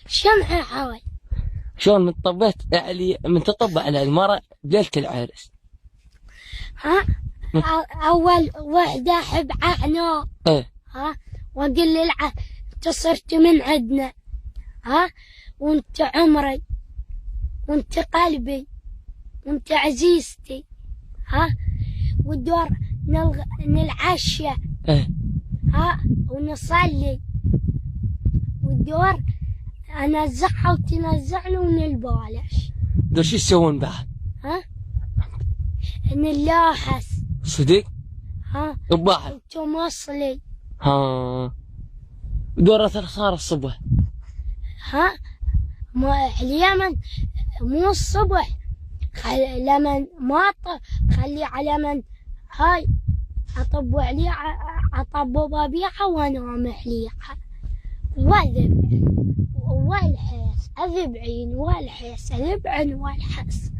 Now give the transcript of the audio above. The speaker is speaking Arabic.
شمعة حول. شلون من طبيت علي من تطب على المرأة بليلة العرس؟ ها أول وحدة أحب عنو. ايه. ها وأقول للعه أنت صرت من عندنا. ها وأنت عمري وأنت قلبي وأنت عزيزتي. ها والدور نلعشى. ايه. ها ونصلي والدور أنزعها وتنزعني ونلبالش. دول شو يسوون بعد؟ ها نلاحس. صدق؟ ها البحر. وتمصلي. ها دورة الخسارة الصبح. ها ما اليمن مو الصبح لمن ما خلي على من هاي أطب عليها أطببها بيها وأنام عليها وأذبح والحس أذبعين والحس أذبعن والحس.